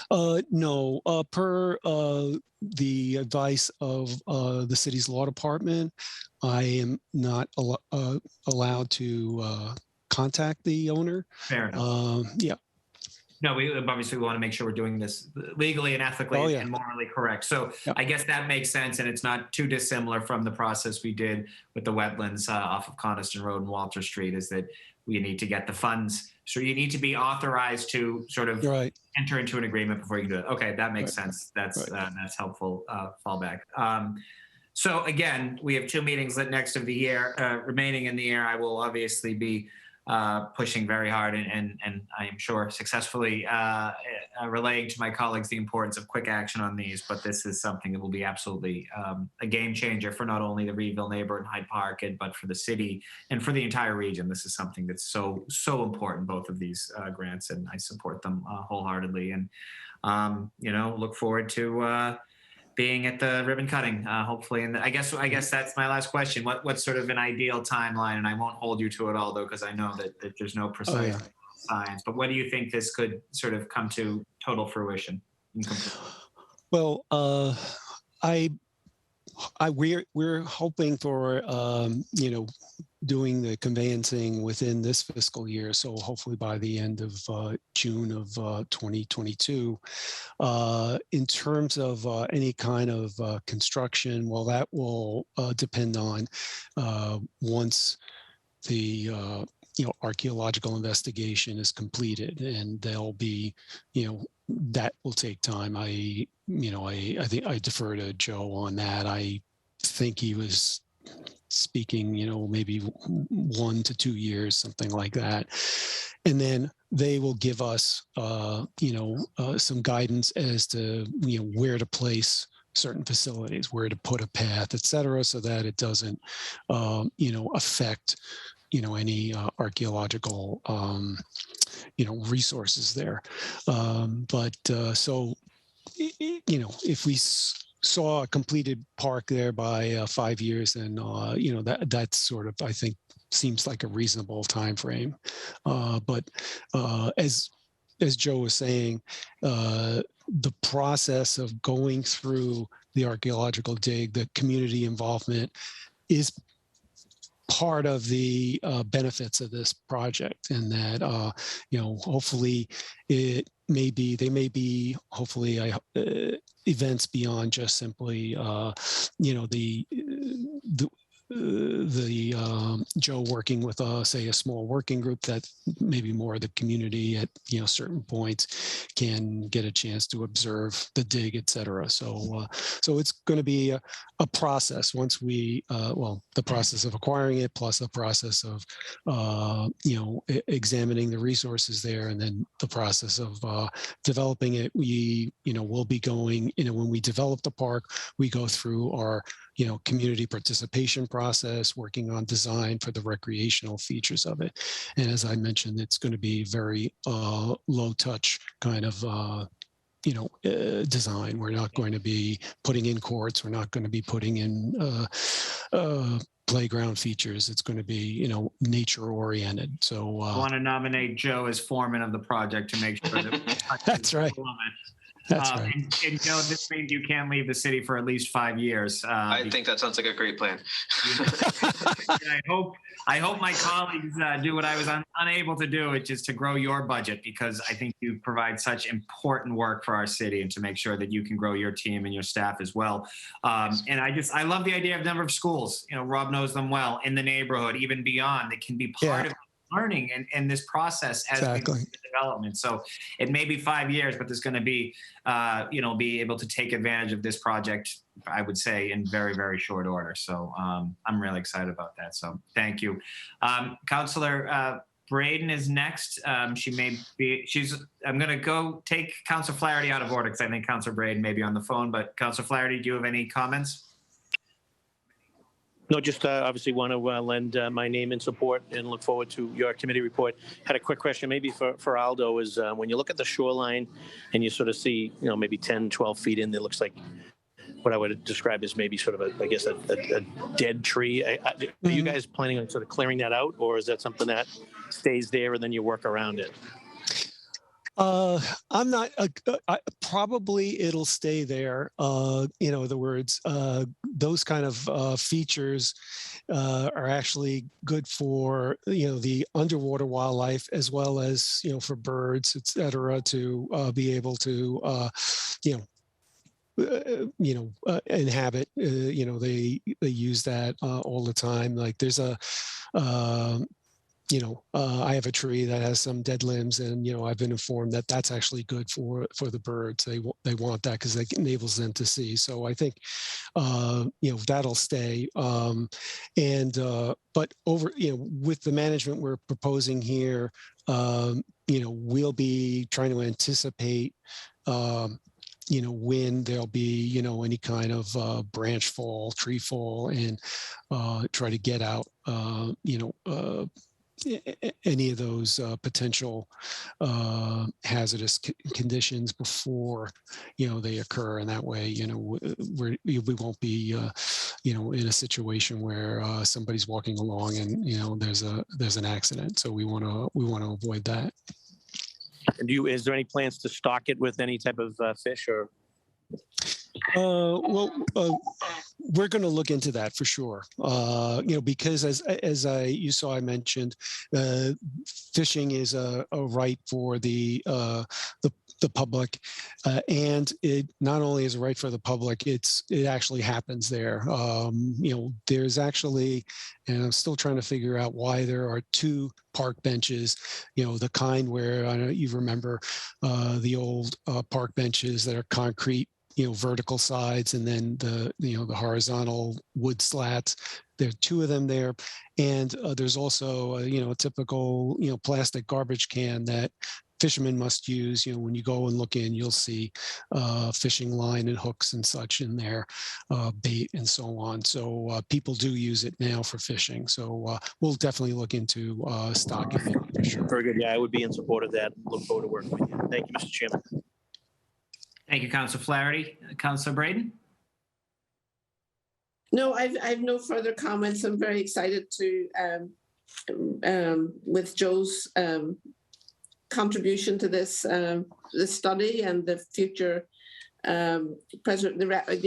No, per the advice of the city's law department, I am not allowed to contact the owner. Fair enough. Yeah. No, we obviously want to make sure we're doing this legally and ethically and morally correct. So I guess that makes sense, and it's not too dissimilar from the process we did with the wetlands off of Coniston Road and Walter Street, is that we need to get the funds. So you need to be authorized to sort of enter into an agreement before you do it. Okay, that makes sense. That's helpful fallback. So again, we have 2 meetings next of the year remaining in the year. I will obviously be pushing very hard and I am sure successfully relaying to my colleagues the importance of quick action on these. But this is something that will be absolutely a game changer for not only the Reedville neighborhood and Hyde Park, but for the city and for the entire region. This is something that's so important, both of these grants, and I support them wholeheartedly. And look forward to being at the ribbon cutting, hopefully. And I guess that's my last question. What's sort of an ideal timeline? And I won't hold you to it all, though, because I know that there's no precise science. But when do you think this could sort of come to total fruition? Well, we're hoping for doing the conveyancing within this fiscal year, so hopefully by the end of June of 2022. In terms of any kind of construction, well, that will depend on once the archaeological investigation is completed, and there'll be, that will take time. I think I defer to Joe on that. I think he was speaking, maybe 1 to 2 years, something like that. And then they will give us, some guidance as to, where to place certain facilities, where to put a path, et cetera, so that it doesn't, affect, any archaeological, resources there. So, if we saw a completed park there by 5 years, and that's sort of, I think, seems like a reasonable time frame. But as Joe was saying, the process of going through the archaeological dig, the community involvement, is part of the benefits of this project, and that hopefully they may be hopefully events beyond just simply Joe working with say a small working group, that maybe more of the community at certain points can get a chance to observe the dig, et cetera. So it's going to be a process once we the process of acquiring it, plus the process of examining the resources there, and then the process of developing it. We will be going, when we develop the park, we go through our community participation process, working on design for the recreational features of it. And as I mentioned, it's going to be very low touch kind of design. We're not going to be putting in courts. We're not going to be putting in playground features. It's going to be, nature oriented. So I want to nominate Joe as foreman of the project to make sure that that's right. That's right. And Joe, this means you can't leave the city for at least 5 years. I think that sounds like a great plan. I hope my colleagues do what I was unable to do, which is to grow your budget, because I think you provide such important work for our city, and to make sure that you can grow your team and your staff as well. And I love the idea of number of schools. Rob knows them well in the neighborhood, even beyond. That can be part of learning and this process as we do the development. So it may be 5 years, but there's going to be, be able to take advantage of this project, I would say, in very, very short order. So I'm really excited about that. So thank you. Councillor Braden is next. I'm going to go take Councillor Flaherty out of order, because I think Councillor Braden may be on the phone, but Councillor Flaherty, do you have any comments? No, just obviously want to lend my name in support and look forward to your committee report. Had a quick question maybe for Aldo, is when you look at the shoreline and you sort of see, maybe 10, 12 feet in, it looks like what I would describe as maybe sort of a dead tree. Are you guys planning on sort of clearing that out, or is that something that stays there and then you work around it? I'm not, probably it'll stay there. In other words, those kind of features are actually good for, the underwater wildlife, as well as, for birds, et cetera, to be able to, inhabit. They use that all the time. Like there's I have a tree that has some dead limbs, and I've been informed that that's actually good for the birds. They want that because it enables them to see. So I think that'll stay. But over with the management we're proposing here, we'll be trying to anticipate when there'll be any kind of branch fall, tree fall, and try to get out any of those potential hazardous conditions before they occur, and that way we won't be in a situation where somebody's walking along and there's an accident. So we want to avoid that. And is there any plans to stock it with any type of fish or? We're going to look into that for sure. Because as I mentioned, fishing is a right for the public, and it not only is a right for the public, it actually happens there. There's actually, and I'm still trying to figure out why there are 2 park benches, the kind where I know you remember the old park benches that are concrete, vertical sides, and then the horizontal wood slats. There are 2 of them there, and there's also a typical plastic garbage can that fishermen must use. When you go and look in, you'll see fishing line and hooks and such in there, bait and so on. So people do use it now for fishing. So we'll definitely look into stocking it for sure. Very good. Yeah, I would be in support of that. Look forward to working with you. Thank you, Mr. Chairman. Thank you, Councillor Flaherty. Councillor Braden? No, I've no further comments. I'm very excited to, with Joe's contribution to this this study and the future the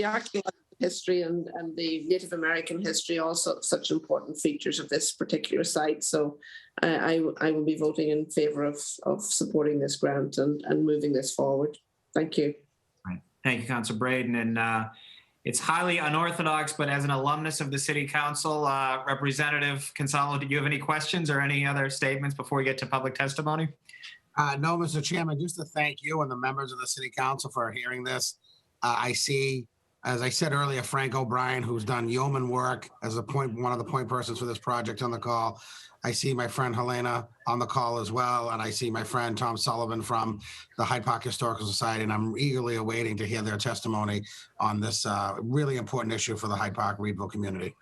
archaeological history and the Native American history, also such important features of this particular site. So I will be voting in favor of supporting this grant and moving this forward. Thank you. Right. Thank you, Councilor Braden. And it's highly unorthodox, but as an alumnus of the City Council, Representative Consalvo, did you have any questions or any other statements before we get to public testimony? No, Mr. Chairman, just to thank you and the members of the City Council for hearing this. I see, as I said earlier, Frank O'Brien, who's done yeoman work as one of the point persons for this project on the call. I see my friend Helena on the call as well, and I see my friend Tom Sullivan from the Hyde Park Historical Society, and I'm eagerly awaiting to hear their testimony on this really important issue for the Hyde Park Reedville community.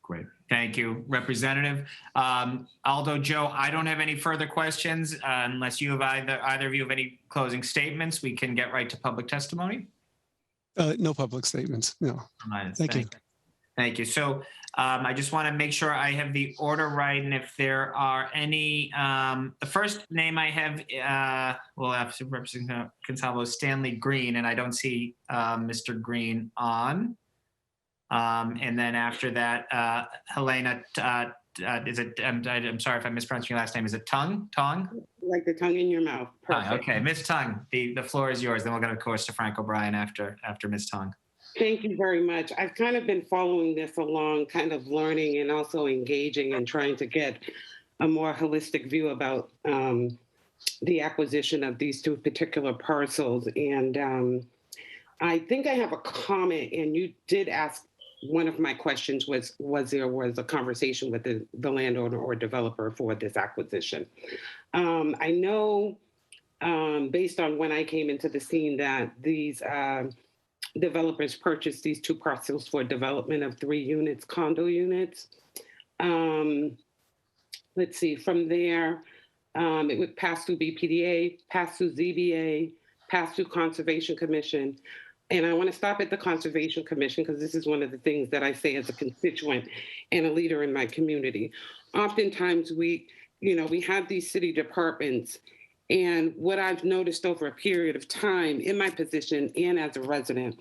Great. Thank you, Representative. Aldo, Joe, I don't have any further questions unless you have either of you have any closing statements. We can get right to public testimony. No public statements. No. Thank you. Thank you. So I just want to make sure I have the order right. And if there are any, the first name I have, will have to represent Consalvo Stanley Green, and I don't see Mr. Green on. And then after that, Helena, is it, I'm sorry if I'm mispronouncing your last name. Is it Tongue? Like the tongue in your mouth. Perfect. Okay, Ms. Tongue, the floor is yours. Then we'll go, of course, to Frank O'Brien after Ms. Tongue. Thank you very much. I've kind of been following this along, kind of learning and also engaging and trying to get a more holistic view about the acquisition of these two particular parcels. And I think I have a comment, and you did ask, one of my questions was there was a conversation with the landowner or developer for this acquisition. I know based on when I came into the scene that these developers purchased these two parcels for development of 3 units, condo units. Let's see, from there, it would pass through BPDA, pass through ZBA, pass through Conservation Commission. And I want to stop at the Conservation Commission because this is one of the things that I say as a constituent and a leader in my community. Oftentimes we have these city departments, and what I've noticed over a period of time in my position and as a resident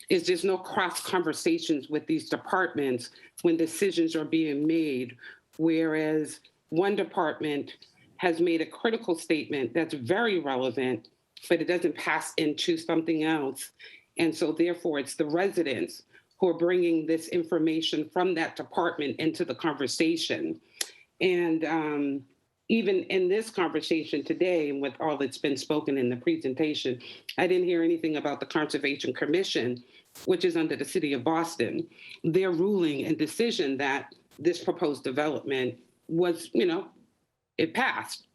is there's no cross conversations with these departments when decisions are being made, whereas one department has made a critical statement that's very relevant, but it doesn't pass into something else. And so therefore it's the residents who are bringing this information from that department into the conversation. And even in this conversation today, and with all that's been spoken in the presentation, I didn't hear anything about the Conservation Commission, which is under the City of Boston. Their ruling and decision that this proposed development was, it passed.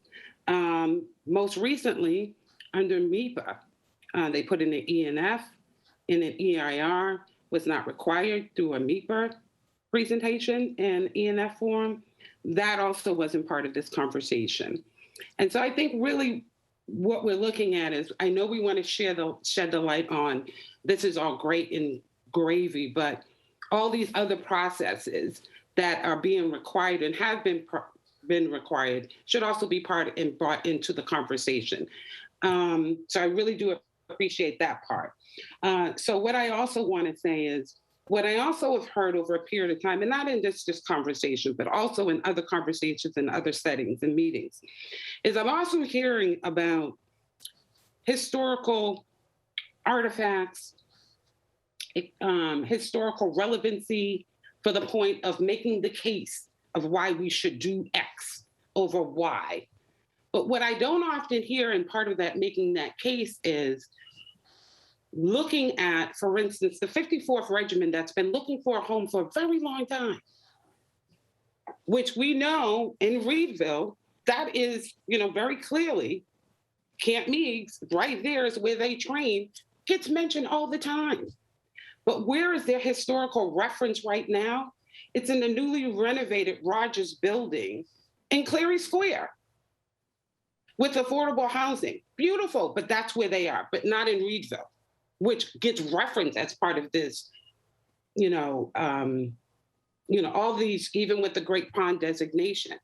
Most recently, under MEPA, they put in an ENF, and an EIR was not required through a MEPA presentation and ENF form. That also wasn't part of this conversation. And so I think really what we're looking at is, I know we want to shed the light on, this is all great and gravy, but all these other processes that are being required and have been required should also be part and brought into the conversation. So I really do appreciate that part. So what I also want to say is, what I also have heard over a period of time, and not in this conversation, but also in other conversations and other settings and meetings, is I'm also hearing about historical artifacts, historical relevancy for the point of making the case of why we should do X over Y. But what I don't often hear, and part of that making that case, is looking at, for instance, the 54th Regiment that's been looking for a home for a very long time, which we know in Reedville, that is, very clearly, Camp Meigs, right there is where they train, gets mentioned all the time. But where is their historical reference right now? It's in the newly renovated Rogers building in Cleary Square with affordable housing. Beautiful, but that's where they are, but not in Reedville, which gets referenced as part of this, all these, even with the Great Pond designation,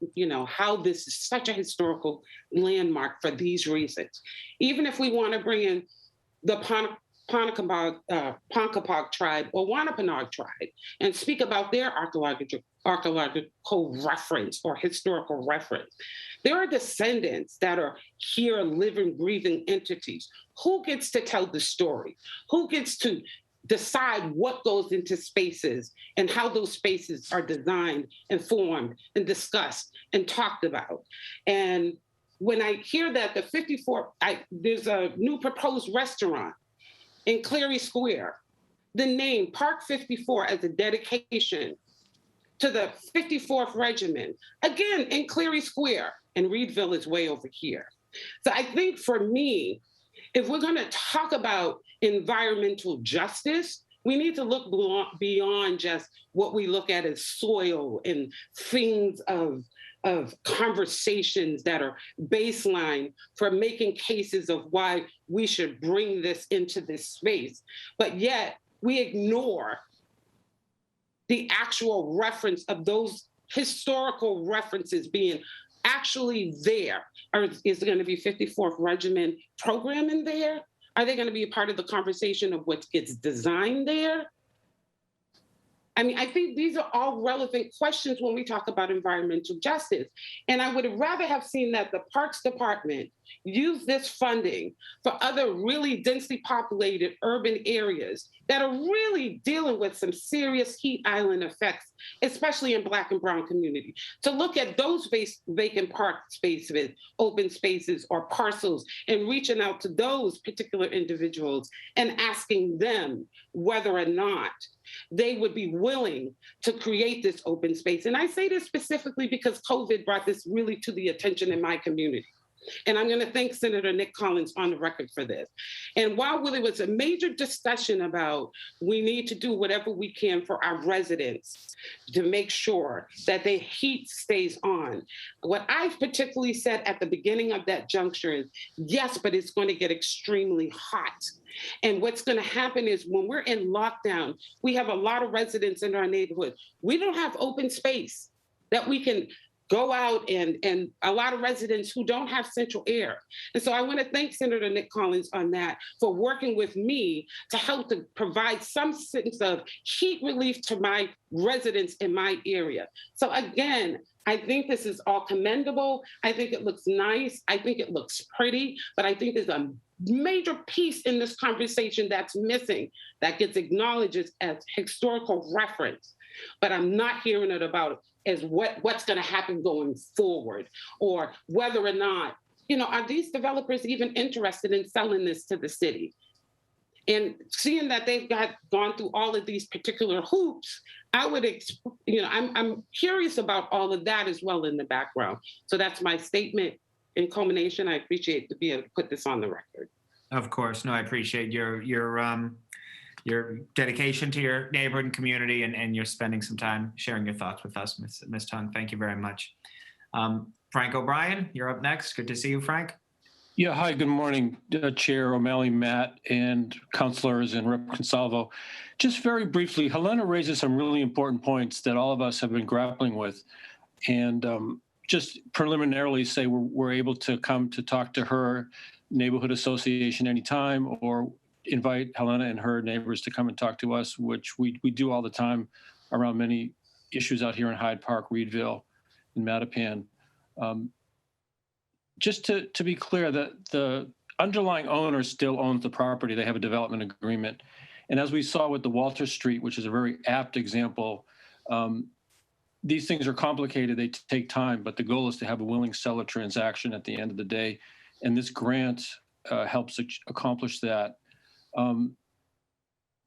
how this is such a historical landmark for these reasons. Even if we want to bring in the Ponkapog tribe or Wampanoag tribe and speak about their archaeological reference or historical reference. There are descendants that are here, living, breathing entities. Who gets to tell the story? Who gets to decide what goes into spaces and how those spaces are designed and formed and discussed and talked about? And when I hear that there's a new proposed restaurant in Cleary Square, the name Park 54 as a dedication to the 54th Regiment, again, in Cleary Square, and Reedville is way over here. So I think for me, if we're gonna talk about environmental justice, we need to look beyond just what we look at as soil and things of conversations that are baseline for making cases of why we should bring this into this space. But yet we ignore the actual reference of those historical references being actually there. Or is there going to be 54th Regiment program in there? Are they going to be a part of the conversation of what gets designed there? I mean, I think these are all relevant questions when we talk about environmental justice. And I would have rather have seen that the Parks Department use this funding for other really densely populated urban areas that are really dealing with some serious heat island effects, especially in Black and Brown community. To look at those vacant park spaces, open spaces, or parcels, and reaching out to those particular individuals and asking them whether or not they would be willing to create this open space. And I say this specifically because COVID brought this really to the attention in my community. And I'm going to thank Senator Nick Collins on the record for this. And while there was a major discussion about we need to do whatever we can for our residents to make sure that the heat stays on, what I particularly said at the beginning of that juncture is, yes, but it's going to get extremely hot. And what's going to happen is when we're in lockdown, we have a lot of residents in our neighborhood. We don't have open space that we can go out and a lot of residents who don't have central air. And so I want to thank Senator Nick Collins on that for working with me to help to provide some sense of heat relief to my residents in my area. So again, I think this is all commendable. I think it looks nice. I think it looks pretty, but I think there's a major piece in this conversation that's missing that gets acknowledged as historical reference, but I'm not hearing it about as what's going to happen going forward, or whether or not, are these developers even interested in selling this to the city? And seeing that they've gone through all of these particular hoops, I would, I'm curious about all of that as well in the background. So that's my statement in culmination. I appreciate to be able to put this on the record. Of course, no, I appreciate your dedication to your neighborhood and community, and you're spending some time sharing your thoughts with us, Ms. Tung. Thank you very much. Frank O'Brien, you're up next. Good to see you, Frank. Yeah, hi, good morning, Chair O'Malley, Matt, and councilors and Rep. Consalvo. Just very briefly, Helena raises some really important points that all of us have been grappling with. And just preliminarily say we're able to come to talk to her neighborhood association anytime, or invite Helena and her neighbors to come and talk to us, which we do all the time around many issues out here in Hyde Park, Reedville, and Mattapan. Just to be clear, that the underlying owner still owns the property. They have a development agreement. And as we saw with the Walter Street, which is a very apt example, these things are complicated, they take time, but the goal is to have a willing seller transaction at the end of the day. And this grant helps accomplish that.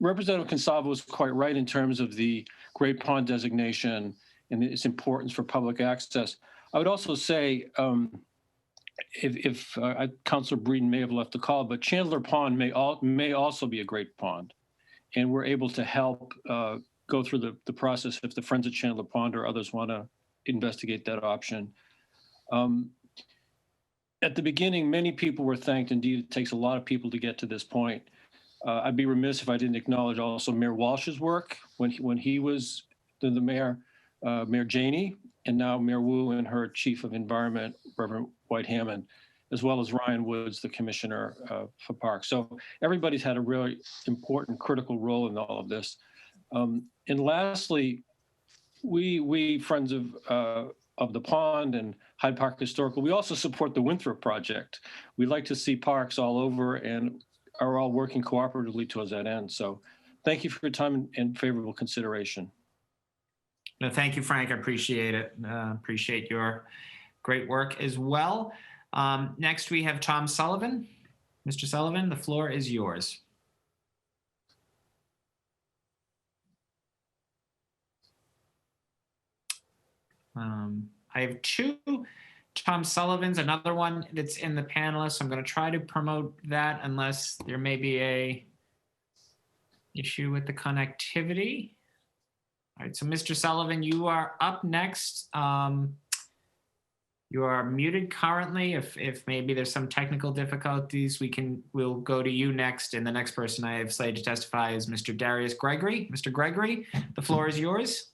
Representative Consalvo was quite right in terms of the Great Pond designation and its importance for public access. I would also say, if Councilor Breeden may have left the call, but Chandler Pond may also be a great pond, and we're able to help go through the process if the Friends of Chandler Pond or others want to investigate that option. At the beginning, many people were thanked. Indeed, it takes a lot of people to get to this point. I'd be remiss if I didn't acknowledge also Mayor Walsh's work when he was the mayor, Mayor Janey, and now Mayor Wu and her Chief of Environment, Reverend White Hammond. as well as Ryan Woods, the commissioner for PARC. So everybody's had a really important, critical role in all of this. And lastly, we friends of the pond and Hyde Park Historical, we also support the Winthrop project. We like to see parks all over and are all working cooperatively towards that end. So thank you for your time and favorable consideration. No, thank you, Frank. I appreciate it. Appreciate your great work as well. Next, we have Tom Sullivan. Mr. Sullivan, the floor is yours. I have two Tom Sullivans, another one that's in the panelists. I'm going to try to promote that unless there may be a issue with the connectivity. All right, so Mr. Sullivan, you are up next. You are muted currently. If maybe there's some technical difficulties, we'll go to you next. And the next person I have slated to testify is Mr. Darius Gregory. Mr. Gregory, the floor is yours.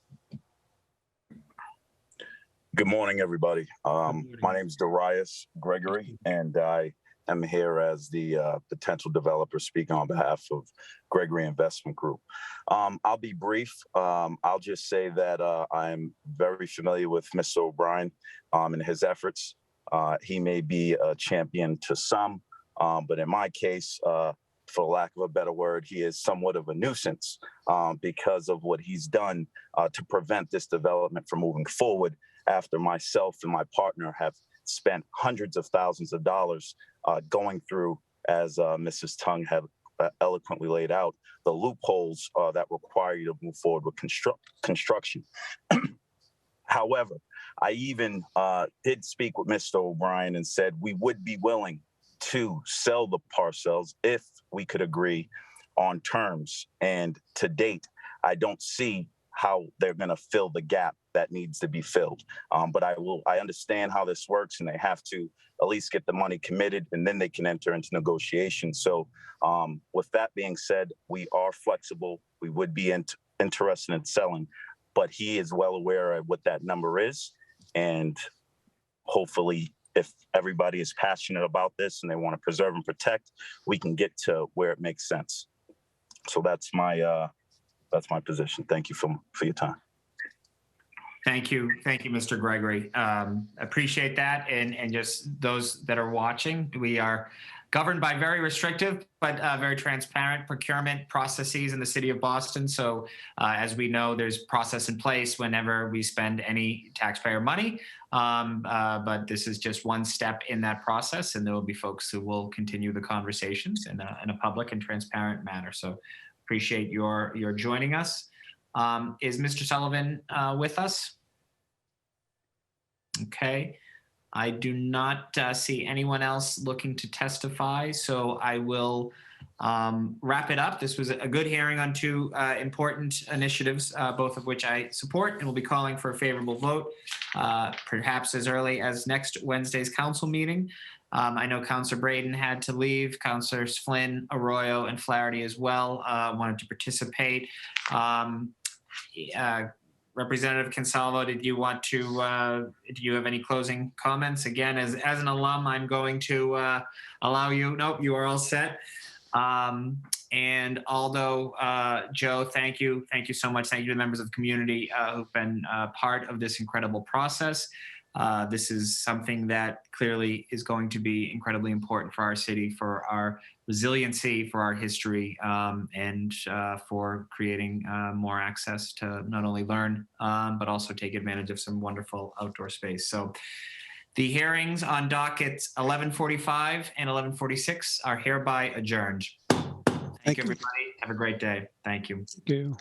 Good morning, everybody. My name is Darius Gregory, and I am here as the potential developer speaking on behalf of Gregory Investment Group. I'll be brief. I'll just say that I'm very familiar with Mr. O'Brien and his efforts. He may be a champion to some, but in my case, for lack of a better word, he is somewhat of a nuisance because of what he's done to prevent this development from moving forward after myself and my partner have spent hundreds of thousands of dollars going through, as Mrs. Tung had eloquently laid out, the loopholes that require you to move forward with construction. However, I even did speak with Mr. O'Brien and said we would be willing to sell the parcels if we could agree on terms. And to date, I don't see how they're going to fill the gap that needs to be filled. But I understand how this works, and they have to at least get the money committed, and then they can enter into negotiations. So with that being said, we are flexible. We would be interested in selling, but he is well aware of what that number is. And hopefully, if everybody is passionate about this and they want to preserve and protect, we can get to where it makes sense. So that's my position. Thank you for your time. Thank you, Mr. Gregory. Appreciate that, and just those that are watching, we are governed by very restrictive but very transparent procurement processes in the city of Boston. So as we know, there's process in place whenever we spend any taxpayer money, but this is just one step in that process, and there will be folks who will continue the conversations in a public and transparent manner. So appreciate your joining us. Is Mr. Sullivan with us? Okay. I do not see anyone else looking to testify, so I will wrap it up. This was a good hearing on two important initiatives, both of which I support, and will be calling for a favorable vote, perhaps as early as next Wednesday's council meeting. I know Councillor Braden had to leave. Councillors Flynn, Arroyo, and Flaherty as well wanted to participate. Representative Consalvo, did you want to, do you have any closing comments? Again, as an alum, I'm going to allow you. Nope, you are all set. And Aldo, Joe, thank you. Thank you so much. Thank you to the members of the community who've been part of this incredible process. This is something that clearly is going to be incredibly important for our city, for our resiliency, for our history, and for creating more access to not only learn, but also take advantage of some wonderful outdoor space. So the hearings on dockets 1145 and 1146 are hereby adjourned. Thank you, everybody. Have a great day. Thank you. Thank you.